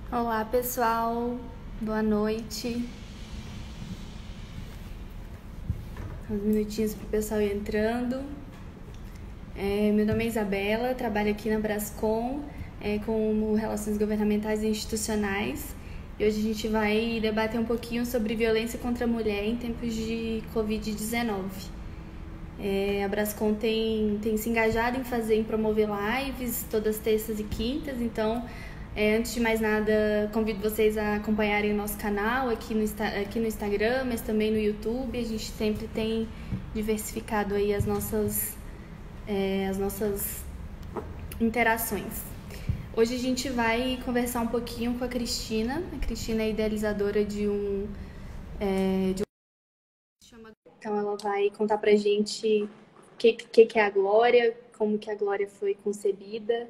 Olá, pessoal. Boa noite. Uns minutinhos para o pessoal ir entrando. Meu nome é Isabela, trabalho aqui na Brascom, como Relações Governamentais e Institucionais. E hoje a gente vai debater um pouquinho sobre violência contra a mulher em tempos de Covid-19. A Brascom tem se engajado em promover lives todas terças e quintas, então antes de mais nada, convido vocês a acompanharem o nosso canal aqui no Instagram, mas também no YouTube. A gente sempre tem diversificado aí as nossas interações. Hoje a gente vai conversar um pouquinho com a Cristina. A Cristina é idealizadora de um então ela vai contar pra gente o que é a Glória, como que a Glória foi concebida,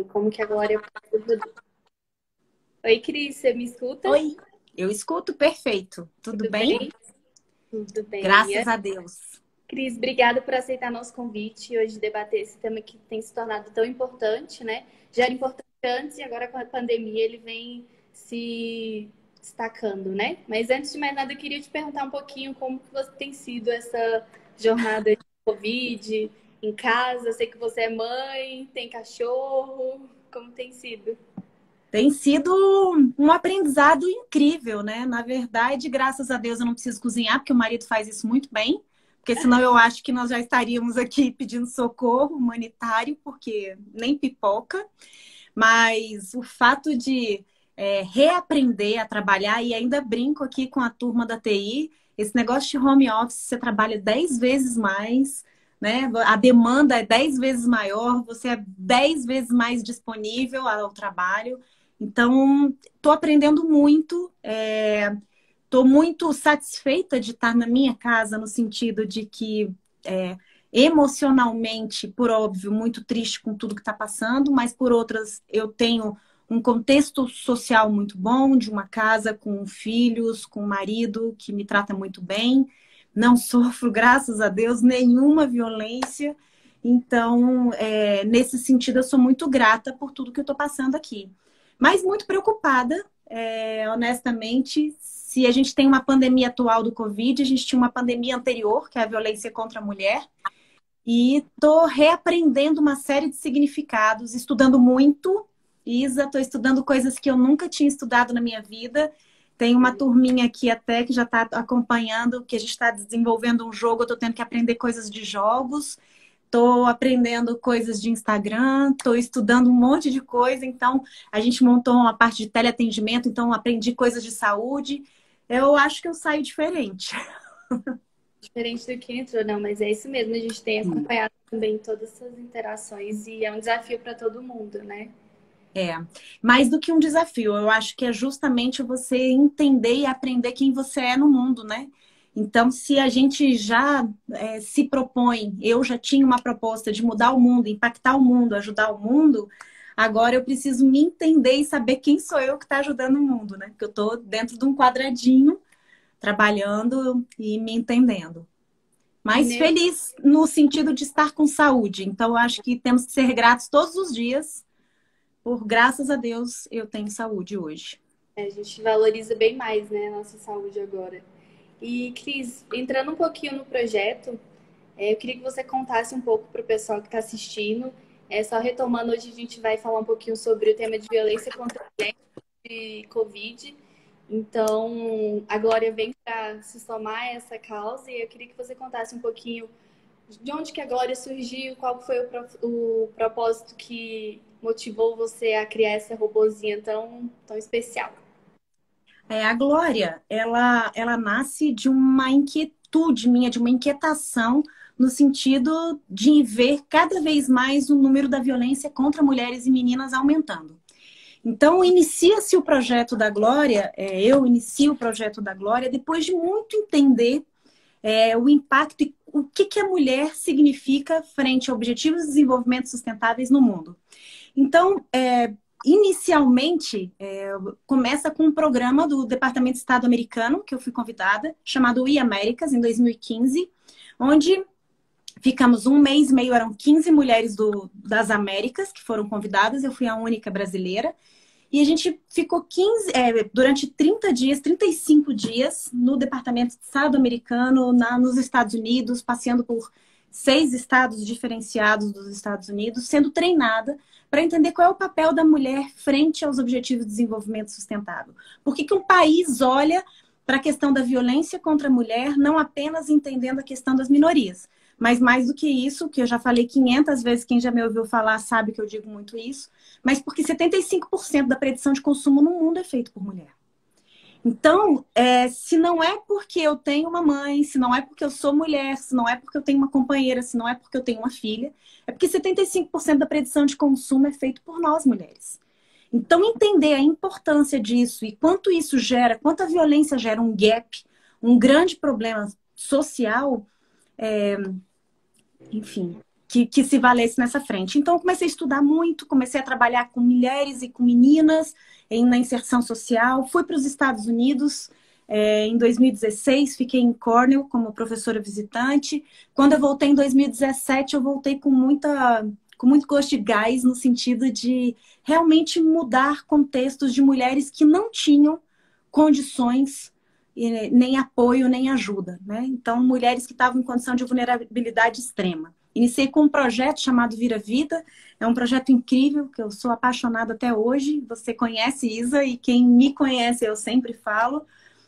como que a Glória... Oi, Cris, você me escuta? Oi, eu escuto perfeito. Tudo Tudo bem? bem? Tudo bem. Graças a Deus. Cris, obrigada por aceitar nosso convite e hoje debater esse tema que tem se tornado tão importante, né? Já era importante antes e agora com a pandemia ele vem se destacando, né? Mas antes de mais nada, eu queria te perguntar um pouquinho como que você tem sido essa jornada de Covid em casa. Eu sei que você é mãe, tem cachorro, como tem sido? Tem sido um aprendizado incrível, né? Na verdade, graças a Deus, eu não preciso cozinhar, porque o marido faz isso muito bem. Porque senão eu acho que nós já estaríamos aqui pedindo socorro humanitário, porque nem pipoca. Mas o fato de reaprender a trabalhar, e ainda brinco aqui com a turma da TI, esse negócio de home office, você trabalha 10 vezes mais, né? A demanda é 10 vezes maior, você é 10 vezes mais disponível ao trabalho. Então, estou aprendendo muito, estou muito satisfeita de estar na minha casa, no sentido de que emocionalmente, por óbvio, muito triste com tudo que está passando, mas por outras, eu tenho um contexto social muito bom, de uma casa com filhos, com um marido que me trata muito bem. Não sofro, graças a Deus, nenhuma violência. Então, nesse sentido, eu sou muito grata por tudo que eu estou passando aqui. Mas muito preocupada, honestamente. Se a gente tem uma pandemia atual do Covid, a gente tinha uma pandemia anterior, que é a violência contra a mulher. E estou reaprendendo uma série de significados, estudando muito. Isa, estou estudando coisas que eu nunca tinha estudado na minha vida. Tem uma turminha aqui até que já está acompanhando, que a gente está desenvolvendo um jogo, eu estou tendo que aprender coisas de jogos, estou aprendendo coisas de Instagram, estou estudando um monte de coisa. Então, a gente montou uma parte de teleatendimento, então aprendi coisas de saúde. Eu acho que eu saio diferente. Diferente do que entrou, não, mas é isso mesmo. A gente tem acompanhado também todas essas interações e é um desafio para todo mundo, né? É, mais do que um desafio, eu acho que é justamente você entender e aprender quem você é no mundo, né? Então, se a gente já se propõe, eu já tinha uma proposta de mudar o mundo, impactar o mundo, ajudar o mundo, agora eu preciso me entender e saber quem sou eu que está ajudando o mundo, né? Porque eu estou dentro de um quadradinho, trabalhando e me entendendo. E Mas nesse, feliz no sentido de estar com saúde. Então, eu acho que temos que ser gratos todos os dias por graças a Deus, eu tenho saúde hoje. a gente valoriza bem mais, né, a nossa saúde agora. E, Cris, entrando um pouquinho no projeto, eu queria que você contasse um pouco para o pessoal que está assistindo. Só retomando, hoje a gente vai falar um pouquinho sobre o tema de violência contra a mulher e Covid. Então, a Glória vem para se somar a essa causa e eu queria que você contasse um pouquinho de onde que a Glória surgiu, qual foi o propósito que motivou você a criar essa robozinha tão especial. A Glória, ela nasce de uma inquietude minha, de uma inquietação no sentido de ver cada vez mais o número da violência contra mulheres e meninas aumentando. Então, inicia-se o projeto da Glória, eu inicio o projeto da Glória depois de muito entender o impacto e o que a mulher significa frente a objetivos de desenvolvimento sustentáveis no mundo. Então, inicialmente, começa com um programa do Departamento de Estado americano, que eu fui convidada, chamado We Américas, em 2015, onde ficamos um mês e meio, eram 15 mulheres das Américas que foram convidadas, eu fui a única brasileira, E a gente ficou durante 30 dias, 35 dias no Departamento de Estado americano, nos Estados Unidos, passeando por 6 estados diferenciados dos Estados Unidos, sendo treinada para entender qual é o papel da mulher frente aos Objetivos de Desenvolvimento Sustentável. Por que um país olha para a questão da violência contra a mulher, não apenas entendendo a questão das minorias, mas mais do que isso, que eu já falei 500 vezes, quem já me ouviu falar sabe que eu digo muito isso, mas porque 75% da predição de consumo no mundo é feito por mulher. Então, se não é porque eu tenho uma mãe, se não é porque eu sou mulher, se não é porque eu tenho uma companheira, se não é porque eu tenho uma filha, é porque 75% da predição de consumo é feito por nós, mulheres. Então, entender a importância disso e quanto isso gera, quanto a violência gera um gap, um grande problema social, enfim, que se valesse nessa frente. Então, eu comecei a estudar muito, comecei a trabalhar com mulheres e com meninas na inserção social. Fui para os Estados Unidos em 2016, fiquei em Cornell como professora visitante. Quando eu voltei em 2017, eu voltei com muito gosto de gás, no sentido de realmente mudar contextos de mulheres que não tinham condições, nem apoio, nem ajuda, né? Então, mulheres que estavam em condição de vulnerabilidade extrema. Iniciei com um projeto chamado Vira Vida. É um projeto incrível, que eu sou apaixonada até hoje. Você conhece, Isa, e quem me conhece, eu sempre falo.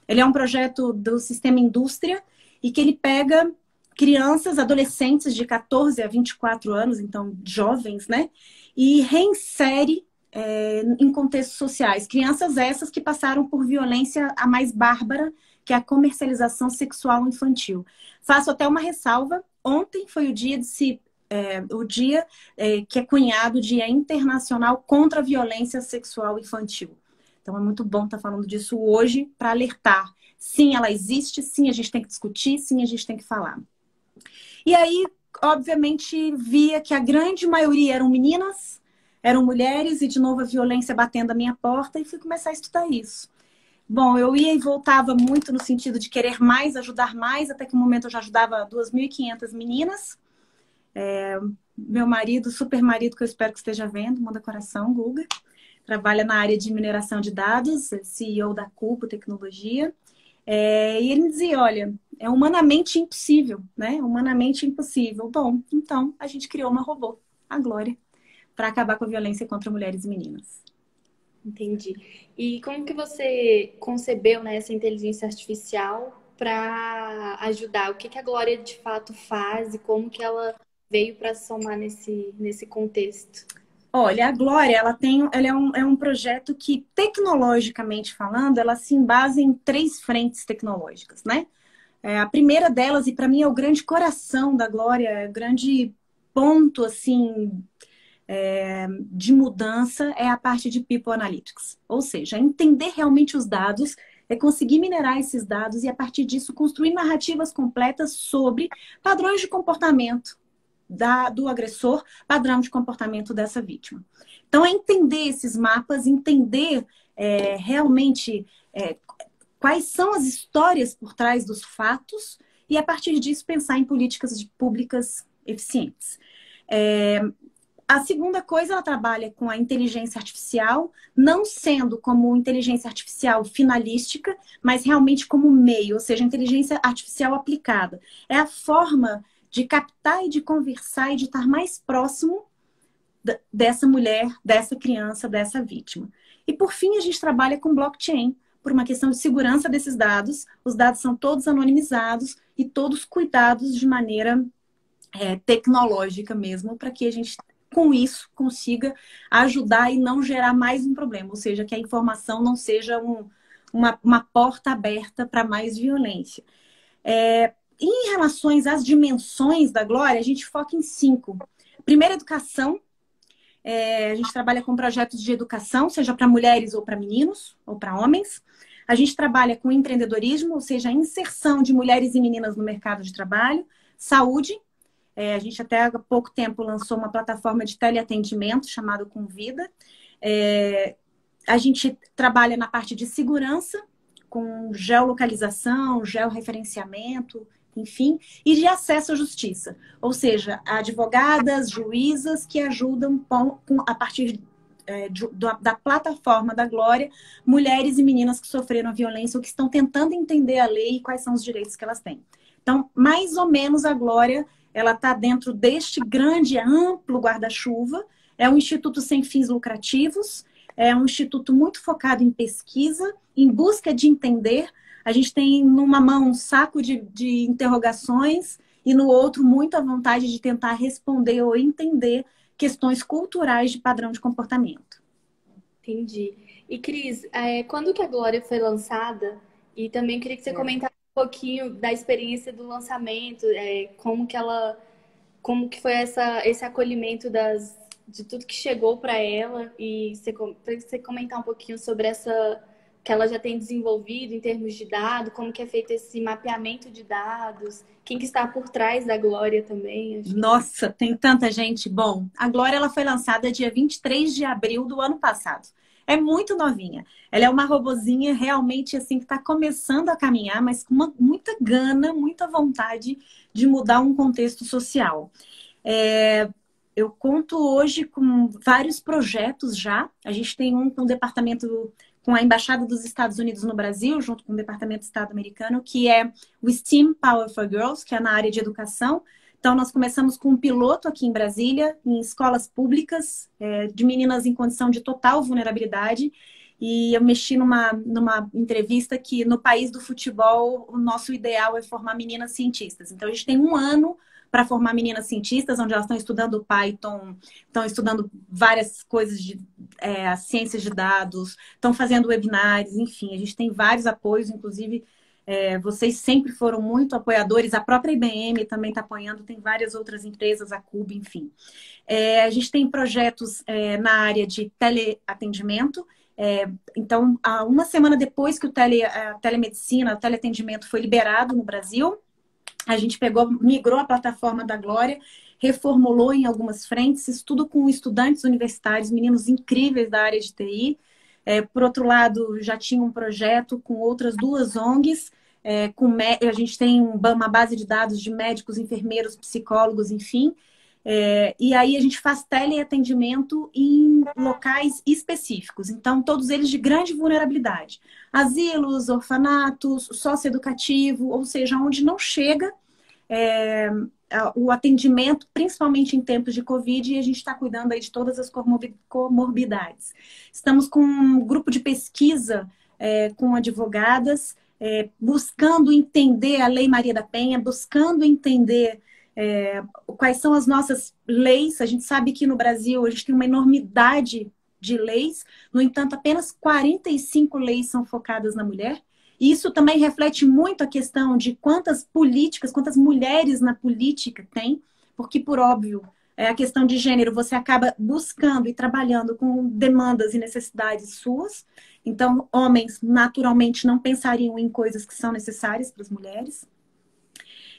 Ele é um projeto do Sistema Indústria e que ele pega crianças, adolescentes de 14 a 24 anos, então jovens, né? E reinsere em contextos sociais. Crianças essas que passaram por violência a mais bárbara, que é a comercialização sexual infantil. Faço até uma ressalva. Ontem foi o dia que é cunhado o Dia Internacional contra a Violência Sexual Infantil. Então é muito bom estar falando disso hoje para alertar. Sim, ela existe, sim, a gente tem que discutir, sim, a gente tem que falar. E aí, obviamente, via que a grande maioria eram meninas, eram mulheres, e de novo a violência batendo a minha porta, e fui começar a estudar isso. Bom, eu ia e voltava muito no sentido de querer mais, ajudar mais, até que no momento eu já ajudava 2.500 meninas. Meu marido, super marido, que eu espero que esteja vendo, manda coração, Guga, trabalha na área de mineração de dados, CEO da Cupo Tecnologia. E ele me dizia, olha, é humanamente impossível, né? Humanamente impossível. Bom, então a gente criou uma robô, a Glória, para acabar com a violência contra mulheres e meninas. Entendi. E como que você concebeu, né, essa inteligência artificial para ajudar? O que a Glória de fato faz e como que ela veio para somar nesse contexto? Olha, a Glória, ela é um projeto que, tecnologicamente falando, ela se embasa em 3 frentes tecnológicas, né? A primeira delas, e para mim é o grande coração da Glória, é o grande ponto, assim, de mudança, é a parte de People Analytics. Ou seja, entender realmente os dados, é conseguir minerar esses dados e, a partir disso, construir narrativas completas sobre padrões de comportamento do agressor, padrão de comportamento dessa vítima. Então, é entender esses mapas, entender realmente quais são as histórias por trás dos fatos e, a partir disso, pensar em políticas públicas eficientes. A segunda coisa, ela trabalha com a inteligência artificial, não sendo como inteligência artificial finalística, mas realmente como meio, ou seja, inteligência artificial aplicada. É a forma de captar e de conversar e de estar mais próximo dessa mulher, dessa criança, dessa vítima. E, por fim, a gente trabalha com blockchain, por uma questão de segurança desses dados. Os dados são todos anonimizados e todos cuidados de maneira tecnológica mesmo, para que a gente, com isso, consiga ajudar e não gerar mais um problema. Ou seja, que a informação não seja uma porta aberta para mais violência. Em relação às dimensões da Glória, a gente foca em 5. Primeiro, educação. A gente trabalha com projetos de educação, seja para mulheres ou para meninos, ou para homens. A gente trabalha com empreendedorismo, ou seja, a inserção de mulheres e meninas no mercado de trabalho. Saúde. A gente até há pouco tempo lançou uma plataforma de teleatendimento chamada Convida. A gente trabalha na parte de segurança, com geolocalização, georreferenciamento, enfim, e de acesso à justiça. Ou seja, advogadas, juízas que ajudam a partir da plataforma da Glória, mulheres e meninas que sofreram violência ou que estão tentando entender a lei e quais são os direitos que elas têm. Então, mais ou menos a Glória, ela está dentro deste grande, amplo guarda-chuva. É um instituto sem fins lucrativos, é um instituto muito focado em pesquisa, em busca de entender. A gente tem numa mão um saco de interrogações e no outro muita vontade de tentar responder ou entender questões culturais de padrão de comportamento. Entendi. E Cris, quando que a Glória foi lançada? E também queria que você comentasse um pouquinho da experiência do lançamento, como que foi esse acolhimento de tudo que chegou para ela e para você comentar um pouquinho sobre essa que ela já tem desenvolvido em termos de dados, como que é feito esse mapeamento de dados, quem que está por trás da Glória também. Nossa, tem tanta gente. Bom, a Glória ela foi lançada dia 23 de abril do ano passado. É muito novinha. Ela é uma robozinha realmente assim que está começando a caminhar, mas com muita gana, muita vontade de mudar um contexto social. Eu conto hoje com vários projetos já. A gente tem um com o departamento, com a Embaixada dos Estados Unidos no Brasil, junto com o Departamento de Estado americano, que é o STEAM Power for Girls, que é na área de educação. Então, nós começamos com um piloto aqui em Brasília, em escolas públicas, de meninas em condição de total vulnerabilidade. E eu mexi numa entrevista que no país do futebol, o nosso ideal é formar meninas cientistas. Então, a gente tem um ano para formar meninas cientistas, onde elas estão estudando Python, estão estudando várias coisas de ciências de dados, estão fazendo webinários, enfim, a gente tem vários apoios, inclusive vocês sempre foram muito apoiadores, a própria IBM também está apoiando, tem várias outras empresas, a Cuba, enfim. A gente tem projetos na área de teleatendimento. Então, uma semana depois que a telemedicina, o teleatendimento foi liberado no Brasil, a gente migrou a plataforma da Glória, reformulou em algumas frentes, isso tudo com estudantes universitários, meninos incríveis da área de TI. Por outro lado, já tinha um projeto com outras duas ONGs, a gente tem uma base de dados de médicos, enfermeiros, psicólogos, enfim. E aí a gente faz teleatendimento em locais específicos, então todos eles de grande vulnerabilidade. Asilos, orfanatos, socioeducativo, ou seja, onde não chega o atendimento, principalmente em tempos de Covid, e a gente está cuidando aí de todas as comorbidades. Estamos com um grupo de pesquisa com advogadas, buscando entender a Lei Maria da Penha, buscando entender quais são as nossas leis. A gente sabe que no Brasil a gente tem uma enormidade de leis, no entanto, apenas 45 leis são focadas na mulher. E isso também reflete muito a questão de quantas políticas, quantas mulheres na política tem, porque, por óbvio, a questão de gênero você acaba buscando e trabalhando com demandas e necessidades suas. Então, homens naturalmente não pensariam em coisas que são necessárias para as mulheres.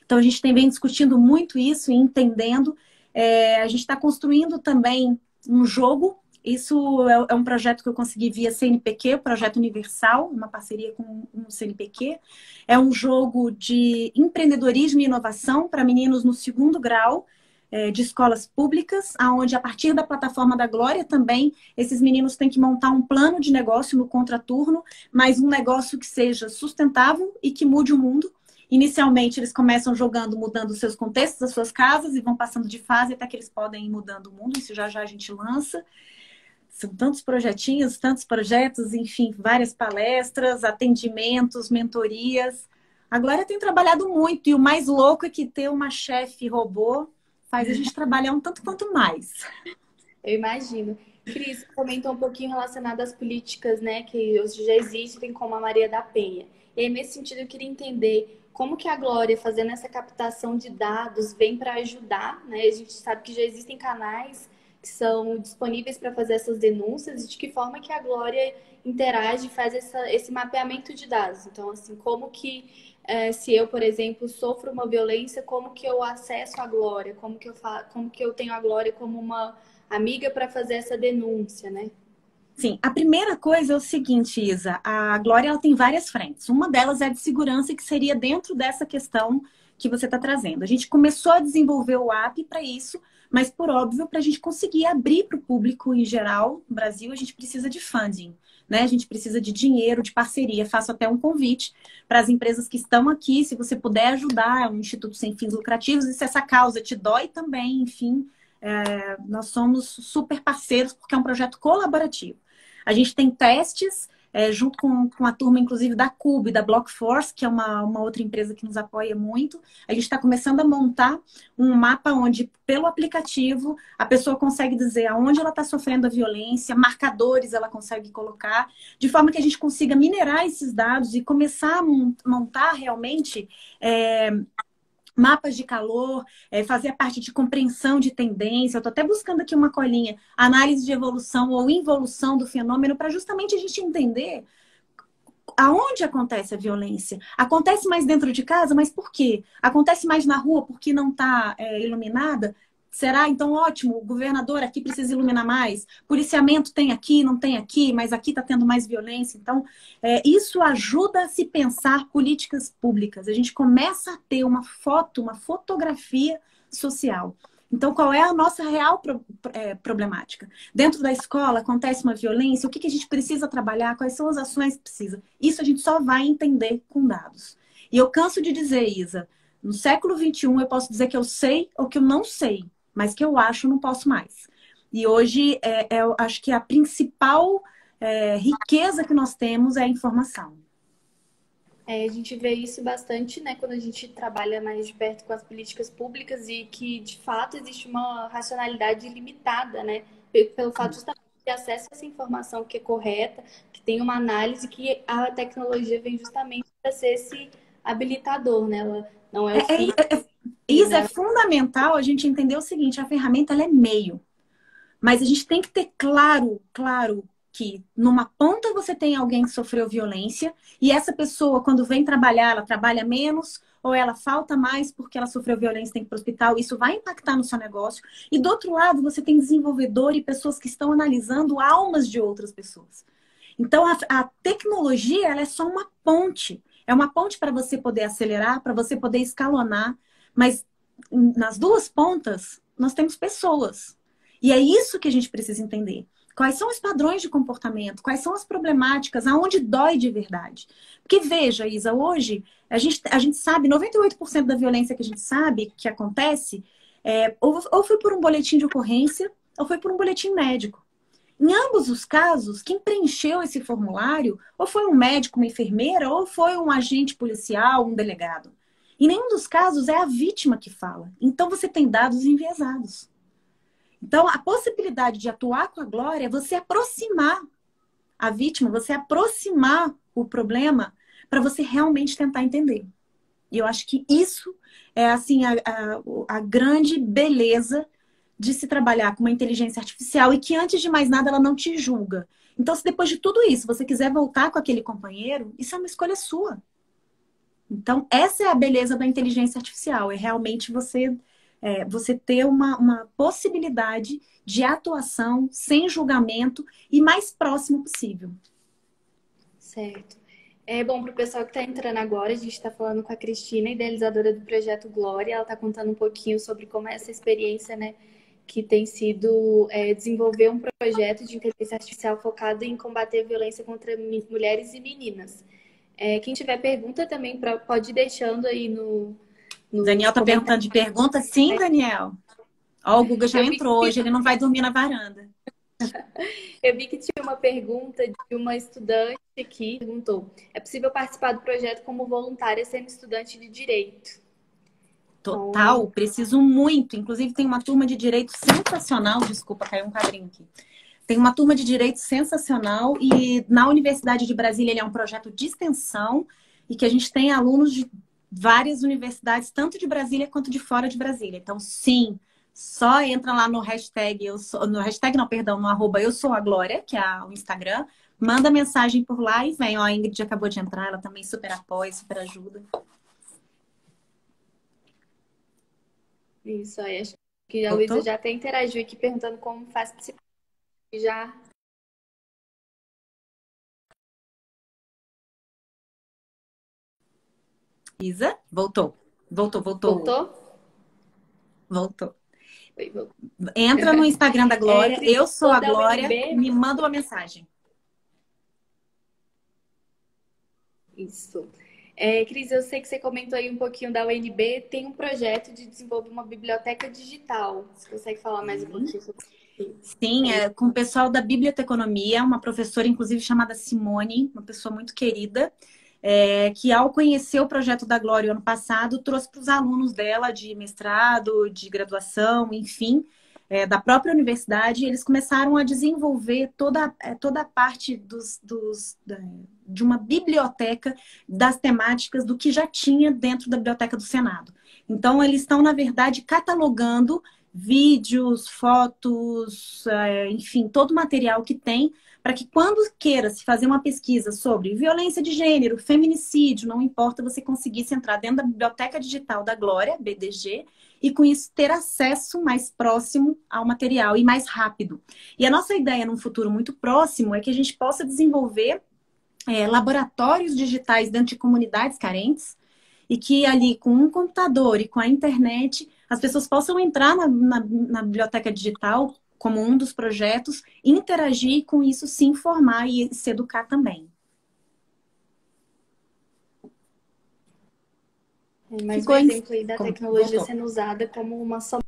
Então, a gente tem vem discutindo muito isso e entendendo. A gente está construindo também um jogo. Isso é um projeto que eu consegui via CNPq, o Projeto Universal, uma parceria com o CNPq. É um jogo de empreendedorismo e inovação para meninos no 2º grau de escolas públicas, onde a partir da plataforma da Glória também, esses meninos têm que montar um plano de negócio no contraturno, mas um negócio que seja sustentável e que mude o mundo. Inicialmente, eles começam jogando, mudando os seus contextos, as suas casas, e vão passando de fase até que eles podem ir mudando o mundo. Isso já já a gente lança. São tantos projetinhos, tantos projetos, enfim, várias palestras, atendimentos, mentorias. A Glória tem trabalhado muito, e o mais louco é que ter uma chefe robô faz a gente trabalhar um tanto quanto mais. Eu imagino. Cris, comentou um pouquinho relacionado às políticas, né, que hoje já existem, como a Maria da Penha. E aí, nesse sentido, eu queria entender como que a Glória, fazendo essa captação de dados, vem para ajudar, né? A gente sabe que já existem canais que são disponíveis para fazer essas denúncias, e de que forma que a Glória interage e faz esse mapeamento de dados. Então, assim, como que, se eu, por exemplo, sofro uma violência, como que eu acesso a Glória? Como que eu tenho a Glória como uma amiga para fazer essa denúncia, né? Sim, a primeira coisa é o seguinte, Isa, a Glória ela tem várias frentes. Uma delas é a de segurança, que seria dentro dessa questão que você está trazendo. A gente começou a desenvolver o app para isso, mas por óbvio, para a gente conseguir abrir para o público em geral, no Brasil, a gente precisa de funding, né? A gente precisa de dinheiro, de parceria. Faço até um convite para as empresas que estão aqui, se você puder ajudar, é um instituto sem fins lucrativos, e se essa causa te dói também, enfim, nós somos super parceiros, porque é um projeto colaborativo. A gente tem testes, junto com a turma, inclusive, da Cube, da Blockforce, que é uma outra empresa que nos apoia muito. A gente está começando a montar um mapa onde, pelo aplicativo, a pessoa consegue dizer aonde ela está sofrendo a violência, marcadores ela consegue colocar, de forma que a gente consiga minerar esses dados e começar a montar realmente mapas de calor, fazer a parte de compreensão de tendência. Eu estou até buscando aqui uma colinha, análise de evolução ou involução do fenômeno, para justamente a gente entender aonde acontece a violência. Acontece mais dentro de casa, mas por quê? Acontece mais na rua porque não está iluminada? Será? Então, ótimo, o governador aqui precisa iluminar mais. Policiamento tem aqui, não tem aqui, mas aqui está tendo mais violência. Então, isso ajuda a se pensar políticas públicas. A gente começa a ter uma foto, uma fotografia social. Então, qual é a nossa real problemática? Dentro da escola acontece uma violência, o que a gente precisa trabalhar, quais são as ações que precisa? Isso a gente só vai entender com dados. E eu canso de dizer, Isa, no século XXI eu posso dizer que eu sei ou que eu não sei, mas que eu acho não posso mais. E hoje eu acho que a principal riqueza que nós temos é a informação. A gente vê isso bastante, né, quando a gente trabalha mais de perto com as políticas públicas e que, de fato, existe uma racionalidade limitada, né, pelo fato justamente de acesso a essa informação que é correta, que tem uma análise, que a tecnologia vem justamente para ser esse habilitador, né, ela não é o fim. Isso é fundamental a gente entender o seguinte, a ferramenta ela é meio, mas a gente tem que ter claro que numa ponta você tem alguém que sofreu violência e essa pessoa, quando vem trabalhar, ela trabalha menos ou ela falta mais porque ela sofreu violência, tem que ir para o hospital. Isso vai impactar no seu negócio. E do outro lado, você tem desenvolvedor e pessoas que estão analisando almas de outras pessoas. Então, a tecnologia ela é só uma ponte. É uma ponte para você poder acelerar, para você poder escalonar. Mas nas duas pontas, nós temos pessoas. E é isso que a gente precisa entender. Quais são os padrões de comportamento? Quais são as problemáticas? Aonde dói de verdade? Porque veja, Isa, hoje a gente sabe, 98% da violência que a gente sabe que acontece ou foi por um boletim de ocorrência ou foi por um boletim médico. Em ambos os casos, quem preencheu esse formulário ou foi um médico, uma enfermeira, ou foi um agente policial, um delegado. Em nenhum dos casos é a vítima que fala. Então você tem dados enviesados. Então, a possibilidade de atuar com a Glória é você aproximar a vítima, você aproximar o problema para você realmente tentar entender. E eu acho que isso é assim a grande beleza de se trabalhar com uma inteligência artificial e que, antes de mais nada, ela não te julga. Então, se depois de tudo isso você quiser voltar com aquele companheiro, isso é uma escolha sua. Então, essa é a beleza da inteligência artificial, é realmente você ter uma possibilidade de atuação sem julgamento e mais próximo possível. Certo. É bom para o pessoal que está entrando agora, a gente está falando com a Cristina, idealizadora do Projeto Glória. Ela está contando um pouquinho sobre como é essa experiência, né, que tem sido desenvolver um projeto de inteligência artificial focado em combater a violência contra mulheres e meninas. Quem tiver pergunta também pode ir deixando aí no Daniel está perguntando de pergunta. Sim, Daniel. Ó, o Guga já entrou hoje, ele não vai dormir na varanda. Eu vi que tinha uma pergunta de uma estudante que perguntou: é possível participar do projeto como voluntária sendo estudante de direito? Total, preciso muito. Inclusive, tem uma turma de direito sensacional. Desculpa, caiu um quadrinho aqui. Tem uma turma de direito sensacional e na Universidade de Brasília ele é um projeto de extensão e que a gente tem alunos de várias universidades, tanto de Brasília quanto de fora de Brasília. Então, sim, só entra lá no hashtag, no hashtag não, perdão, no arroba eu sou a Glória, que é o Instagram, manda mensagem por lá e vem. Ó, a Ingrid acabou de entrar, ela também super apoia, super ajuda. Isso aí, acho que a Luísa já até interagiu aqui perguntando como faz participar. Já. Isa, voltou. Voltou. Voltou? Voltou. Entra no Instagram da Glória, Cris, eu sou sou a da Glória, UNB. me manda uma mensagem. Isso. Cris, eu sei que você comentou aí um pouquinho da UNB, tem um projeto de desenvolver uma biblioteca digital. Você consegue falar mais um pouquinho sobre isso? Sim, com o pessoal da Biblioteconomia, uma professora, inclusive, chamada Simone, uma pessoa muito querida, que ao conhecer o projeto da Glória ano passado, trouxe para os alunos dela de mestrado, de graduação, enfim, da própria universidade, e eles começaram a desenvolver toda a parte de uma biblioteca das temáticas do que já tinha dentro da Biblioteca do Senado. Então, eles estão, na verdade, catalogando vídeos, fotos, enfim, todo o material que tem, para que quando queira se fazer uma pesquisa sobre violência de gênero, feminicídio, não importa, você conseguisse entrar dentro da Biblioteca Digital da Glória, BDG, e com isso ter acesso mais próximo ao material e mais rápido. E a nossa ideia num futuro muito próximo é que a gente possa desenvolver laboratórios digitais dentro de comunidades carentes, e que ali com um computador e com a internet as pessoas possam entrar na biblioteca digital como um dos projetos, interagir e com isso se informar e se educar também. Mais um Ficou exemplo aí da tecnologia Voltou. sendo usada como uma só.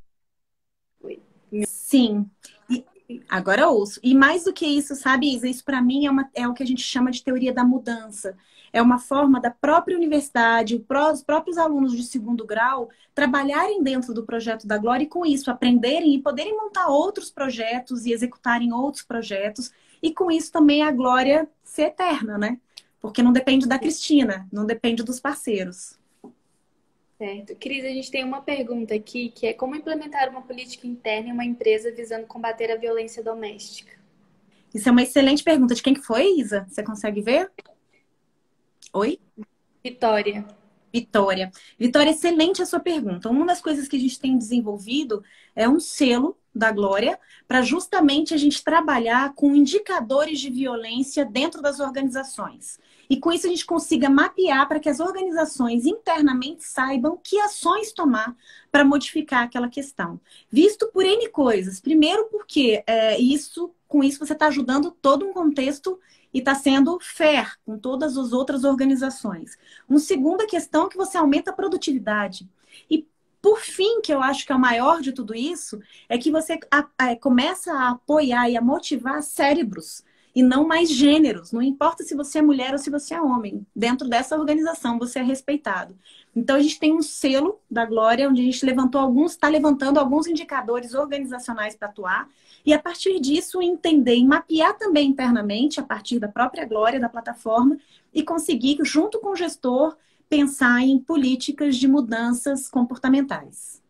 Sim. Agora eu ouço. E mais do que isso, sabe, Isa, isso para mim é o que a gente chama de teoria da mudança. É uma forma da própria universidade, os próprios alunos de segundo grau trabalharem dentro do projeto da Glória e com isso aprenderem e poderem montar outros projetos e executarem outros projetos. E com isso também a Glória ser eterna, né? Porque não depende da Cristina, não depende dos parceiros. Certo. Cris, a gente tem uma pergunta aqui, que é como implementar uma política interna em uma empresa visando combater a violência doméstica? Isso é uma excelente pergunta. De quem que foi, Isa? Você consegue ver? Oi? Vitória. Vitória. Vitória, excelente a sua pergunta. Uma das coisas que a gente tem desenvolvido é um selo da Glória para justamente a gente trabalhar com indicadores de violência dentro das organizações. E com isso a gente consiga mapear para que as organizações internamente saibam que ações tomar para modificar aquela questão. Visto por N coisas. Primeiro porque com isso você está ajudando todo um contexto e está sendo fair com todas as outras organizações. Uma segunda questão é que você aumenta a produtividade. E, por fim, que eu acho que é o maior de tudo isso, é que você começa a apoiar e a motivar cérebros e não mais gêneros. Não importa se você é mulher ou se você é homem. Dentro dessa organização, você é respeitado. Então, a gente tem um selo da Glória, onde a gente está levantando alguns indicadores organizacionais para atuar. E, a partir disso, entender e mapear também internamente, a partir da própria Glória, da plataforma, e conseguir, junto com o gestor, pensar em políticas de mudanças comportamentais.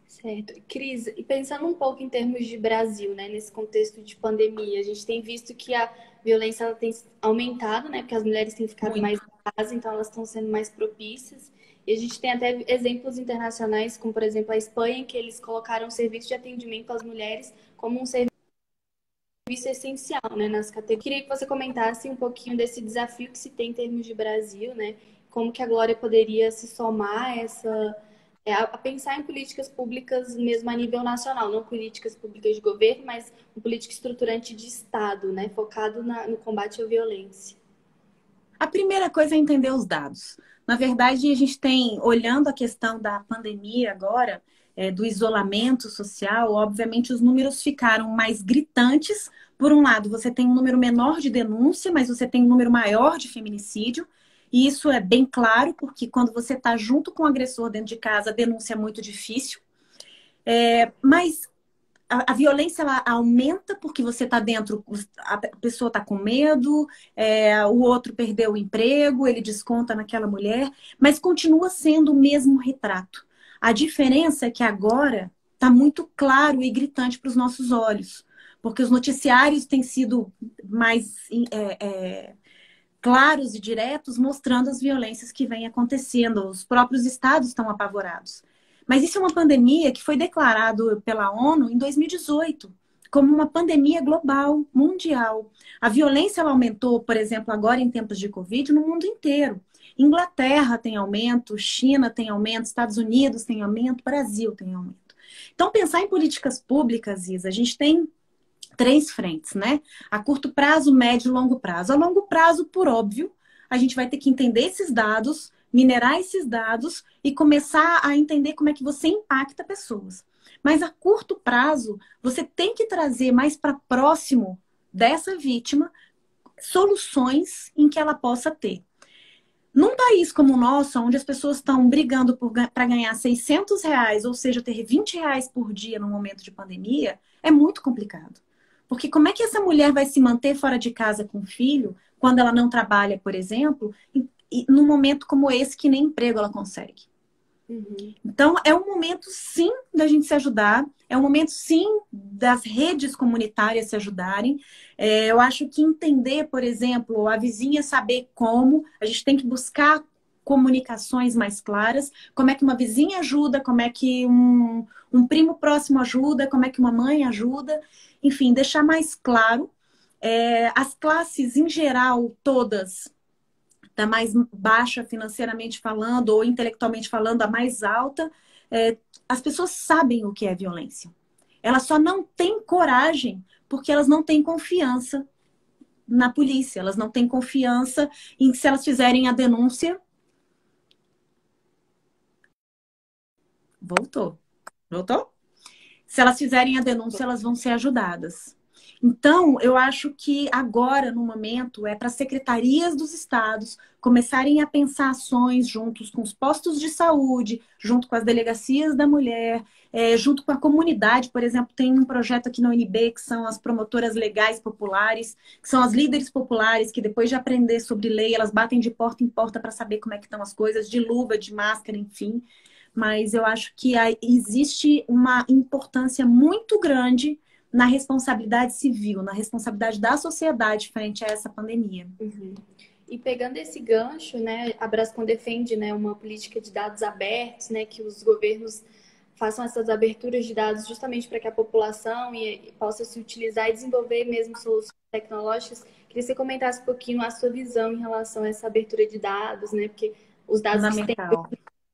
Certo. Cris, e pensando um pouco em termos de Brasil, né, nesse contexto de pandemia, a gente tem visto que a violência ela tem aumentado, né, porque as mulheres têm ficado Muito. mais em casa, então elas estão sendo mais propícias. E a gente tem até exemplos internacionais, como por exemplo a Espanha, que eles colocaram o serviço de atendimento às mulheres como um serviço essencial, né, nas categorias. Queria que você comentasse um pouquinho desse desafio que se tem em termos de Brasil, né, como que a Glória poderia se somar a a pensar em políticas públicas mesmo a nível nacional, não políticas públicas de governo, mas uma política estruturante de Estado, né, focado no combate à violência. A primeira coisa é entender os dados. Na verdade, a gente tem, olhando a questão da pandemia agora, do isolamento social, obviamente os números ficaram mais gritantes. Por um lado, você tem um número menor de denúncia, mas você tem um número maior de feminicídio. E isso é bem claro, porque quando você está junto com o agressor dentro de casa, a denúncia é muito difícil. Mas a violência ela aumenta porque você está dentro, a pessoa está com medo, o outro perdeu o emprego, ele desconta naquela mulher, mas continua sendo o mesmo retrato. A diferença é que agora está muito claro e gritante para os nossos olhos, porque os noticiários têm sido mais claros e diretos, mostrando as violências que vêm acontecendo. Os próprios estados estão apavorados. Mas isso é uma pandemia que foi declarado pela ONU em 2018 como uma pandemia global, mundial. A violência ela aumentou, por exemplo, agora em tempos de Covid, no mundo inteiro. Inglaterra tem aumento, China tem aumento, Estados Unidos tem aumento, Brasil tem aumento. Então, pensar em políticas públicas, Isa, a gente tem três frentes, né? A curto prazo, médio e longo prazo. A longo prazo, por óbvio, a gente vai ter que entender esses dados, minerar esses dados e começar a entender como é que você impacta pessoas. Mas a curto prazo, você tem que trazer mais para próximo dessa vítima soluções em que ela possa ter. Num país como o nosso, onde as pessoas estão brigando para ganhar R$ 600, ou seja, ter R$ 20 por dia no momento de pandemia, é muito complicado. Porque como é que essa mulher vai se manter fora de casa com o filho, quando ela não trabalha, por exemplo, e num momento como esse que nem emprego ela consegue? Uhum. Então, é um momento, sim, da gente se ajudar. É um momento, sim, das redes comunitárias se ajudarem. Eu acho que entender, por exemplo, a vizinha saber como, a gente tem que buscar comunicações mais claras. Como é que uma vizinha ajuda, como é que um primo próximo ajuda, como é que uma mãe ajuda. Enfim, deixar mais claro. As classes, em geral, todas da mais baixa financeiramente falando ou intelectualmente falando, a mais alta, as pessoas sabem o que é violência. Elas só não têm coragem porque elas não têm confiança na polícia, elas não têm confiança em que se elas fizerem a denúncia... Voltou. Voltou? Se elas fizerem a denúncia, elas vão ser ajudadas. Então, eu acho que agora, no momento, é para as secretarias dos estados começarem a pensar ações juntos com os postos de saúde, junto com as delegacias da mulher, junto com a comunidade. Por exemplo, tem um projeto aqui na UNB, que são as promotoras legais populares, que são as líderes populares, que depois de aprender sobre lei, elas batem de porta em porta para saber como é que estão as coisas, de luva, de máscara, enfim. Mas eu acho que existe uma importância muito grande na responsabilidade civil, na responsabilidade da sociedade frente a essa pandemia. Uhum. E pegando esse gancho, né, a Brascom defende, né, uma política de dados abertos, né, que os governos façam essas aberturas de dados justamente para que a população possa se utilizar e desenvolver mesmo soluções tecnológicas. Queria que você comentasse um pouquinho a sua visão em relação a essa abertura de dados, né, porque os dados que têm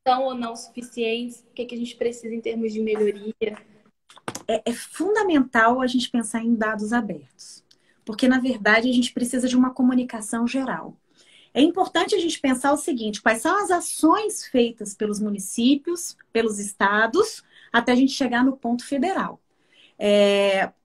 são ou não suficientes, o que a gente precisa em termos de melhoria? É fundamental a gente pensar em dados abertos, porque, na verdade, a gente precisa de uma comunicação geral. É importante a gente pensar o seguinte: quais são as ações feitas pelos municípios, pelos estados, até a gente chegar no ponto federal.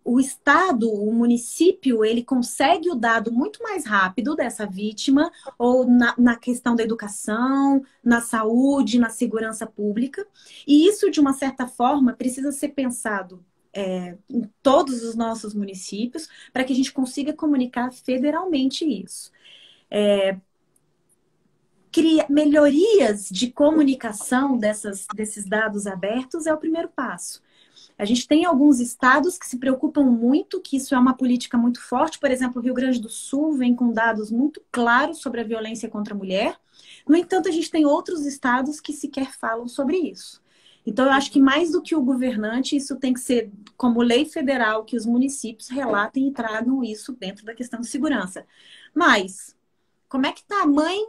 O estado, o município, ele consegue o dado muito mais rápido dessa vítima, ou na questão da educação, na saúde, na segurança pública. E isso, de uma certa forma, precisa ser pensado em todos os nossos municípios, para que a gente consiga comunicar federalmente isso. Melhorias de comunicação desses dados abertos é o primeiro passo. A gente tem alguns estados que se preocupam muito, que isso é uma política muito forte. Por exemplo, o Rio Grande do Sul vem com dados muito claros sobre a violência contra a mulher. No entanto, a gente tem outros estados que sequer falam sobre isso. Então, eu acho que mais do que o governante, isso tem que ser como lei federal, que os municípios relatem e tragam isso dentro da questão de segurança. Mas, como é que está a mãe?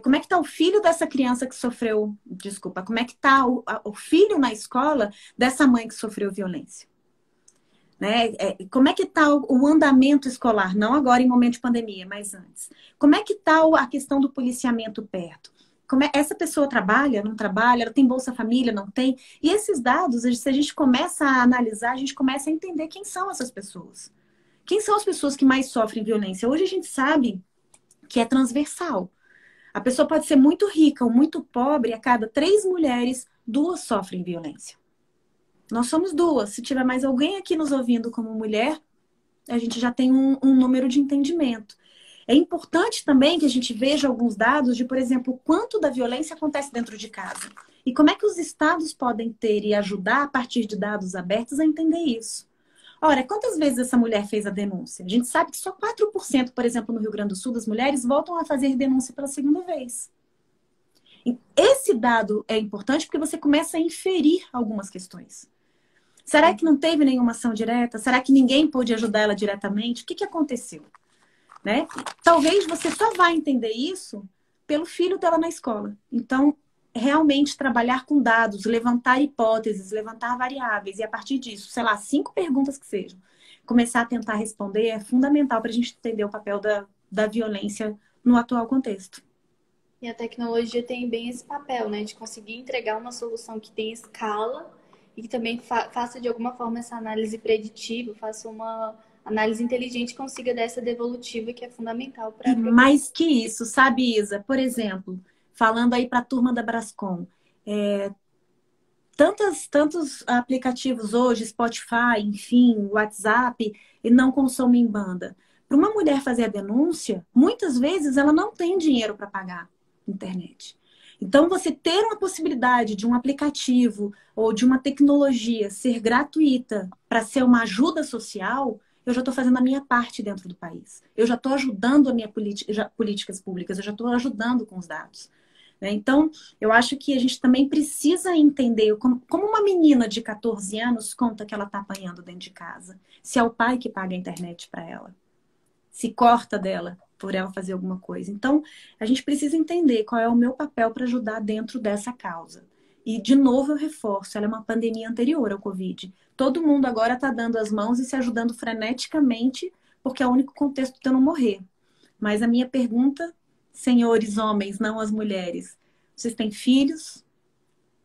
Como é que está o filho dessa criança que sofreu... Desculpa, como é que está o filho na escola dessa mãe que sofreu violência? Né? Como é que está o andamento escolar? Não agora em momento de pandemia, mas antes. Como é que está a questão do policiamento perto? Essa pessoa trabalha, não trabalha? Ela tem Bolsa Família, não tem? E esses dados, se a gente começa a analisar, a gente começa a entender quem são essas pessoas. Quem são as pessoas que mais sofrem violência? Hoje a gente sabe que é transversal. A pessoa pode ser muito rica ou muito pobre, a cada 3 mulheres, 2 sofrem violência. Nós somos 2. Se tiver mais alguém aqui nos ouvindo como mulher, a gente já tem um número de entendimento. É importante também que a gente veja alguns dados de, por exemplo, quanto da violência acontece dentro de casa. E como é que os estados podem ter e ajudar, a partir de dados abertos, a entender isso. Ora, quantas vezes essa mulher fez a denúncia? A gente sabe que só 4%, por exemplo, no Rio Grande do Sul, das mulheres voltam a fazer denúncia pela segunda vez. E esse dado é importante porque você começa a inferir algumas questões. Será que não teve nenhuma ação direta? Será que ninguém pôde ajudar ela diretamente? O que aconteceu? Né? Talvez você só vai entender isso pelo filho dela na escola. Então, realmente trabalhar com dados, levantar hipóteses, levantar variáveis, e a partir disso, sei lá, 5 perguntas que sejam, começar a tentar responder é fundamental para a gente entender o papel da violência no atual contexto. E a tecnologia tem bem esse papel, né? De conseguir entregar uma solução que tem escala e que também faça de alguma forma essa análise preditiva, faça uma análise inteligente e consiga dar essa devolutiva que é fundamental para E a mais que isso, sabe, Isa? Por exemplo, falando aí para a turma da Brascom, tantos aplicativos hoje, Spotify, enfim, WhatsApp, e não consomem banda. Para uma mulher fazer a denúncia, muitas vezes ela não tem dinheiro para pagar internet. Então, você ter uma possibilidade de um aplicativo ou de uma tecnologia ser gratuita para ser uma ajuda social, eu já estou fazendo a minha parte dentro do país. Eu já estou ajudando a minha políticas públicas, eu já estou ajudando com os dados. Então, eu acho que a gente também precisa entender como uma menina de 14 anos conta que ela está apanhando dentro de casa. Se é o pai que paga a internet para ela. Se corta dela por ela fazer alguma coisa. Então, a gente precisa entender qual é o meu papel para ajudar dentro dessa causa. E, de novo, eu reforço, ela é uma pandemia anterior ao Covid. Todo mundo agora está dando as mãos e se ajudando freneticamente, porque é o único contexto de eu não morrer. Mas a minha pergunta, senhores homens, não as mulheres, vocês têm filhos,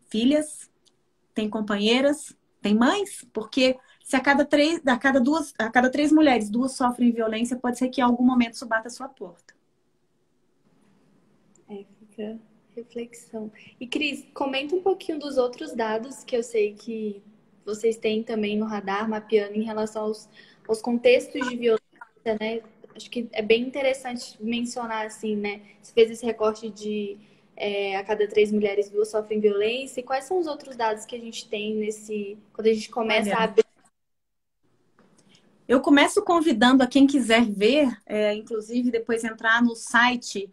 filhas, têm companheiras, têm mães? Porque se a cada três mulheres, duas sofrem violência, pode ser que em algum momento isso bata a sua porta. Fica reflexão. E Cris, comenta um pouquinho dos outros dados que eu sei que vocês têm também no radar, mapeando em relação aos contextos de violência, né? Acho que é bem interessante mencionar assim, né? Você fez esse recorte de a cada 3 mulheres, 2 sofrem violência. E quais são os outros dados que a gente tem quando a gente começa a abrir? Eu começo convidando a quem quiser ver, inclusive depois entrar no site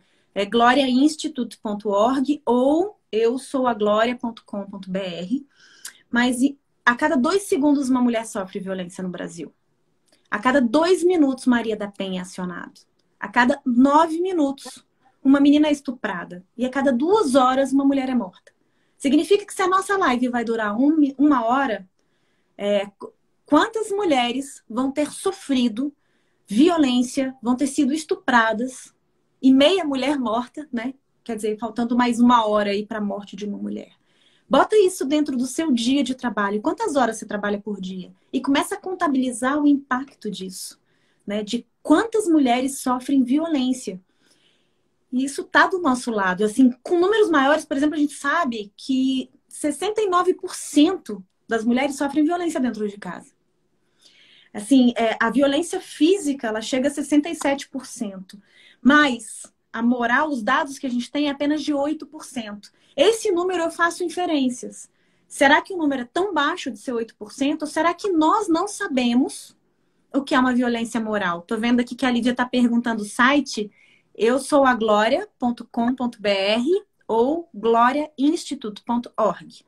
gloriainstitute.org ou eusouagloria.com.br. Mas a cada 2 segundos uma mulher sofre violência no Brasil. A cada 2 minutos Maria da Penha é acionado. A cada 9 minutos uma menina é estuprada. E a cada 2 horas uma mulher é morta. Significa que se a nossa live vai durar 1 hora, quantas mulheres vão ter sofrido violência, vão ter sido estupradas e meia mulher morta, né? Quer dizer, faltando mais 1 hora aí para a morte de uma mulher. Bota isso dentro do seu dia de trabalho. Quantas horas você trabalha por dia? E começa a contabilizar o impacto disso, né? De quantas mulheres sofrem violência. E isso está do nosso lado. Assim, com números maiores, por exemplo, a gente sabe que 69% das mulheres sofrem violência dentro de casa. Assim, a violência física, ela chega a 67%. Mas a moral, os dados que a gente tem é apenas de 8%. Esse número eu faço inferências. Será que o número é tão baixo de ser 8%? Ou será que nós não sabemos o que é uma violência moral? Tô vendo aqui que a Lídia está perguntando o site eusouagloria.com.br ou gloriainstitute.org.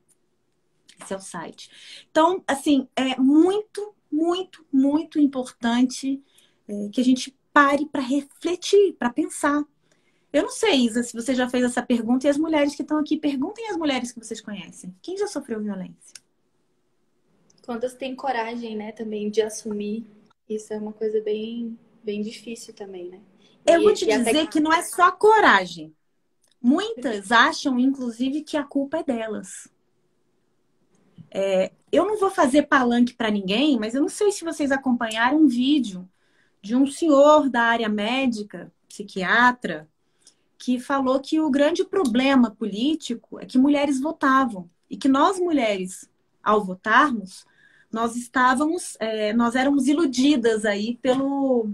Esse é o site. Então, assim, é muito, muito, muito importante que a gente pare para refletir, para pensar. Eu não sei, Isa, se você já fez essa pergunta, e as mulheres que estão aqui, perguntem às mulheres que vocês conhecem. Quem já sofreu violência? Quantas têm coragem, né, também de assumir? Isso é uma coisa bem, bem difícil também, né? Eu vou te dizer que não é só coragem. Muitas acham, inclusive, que a culpa é delas. Eu não vou fazer palanque para ninguém, mas eu não sei se vocês acompanharam um vídeo de um senhor da área médica, psiquiatra, que falou que o grande problema político é que mulheres votavam. E que nós, mulheres, ao votarmos, nós éramos iludidas aí pelo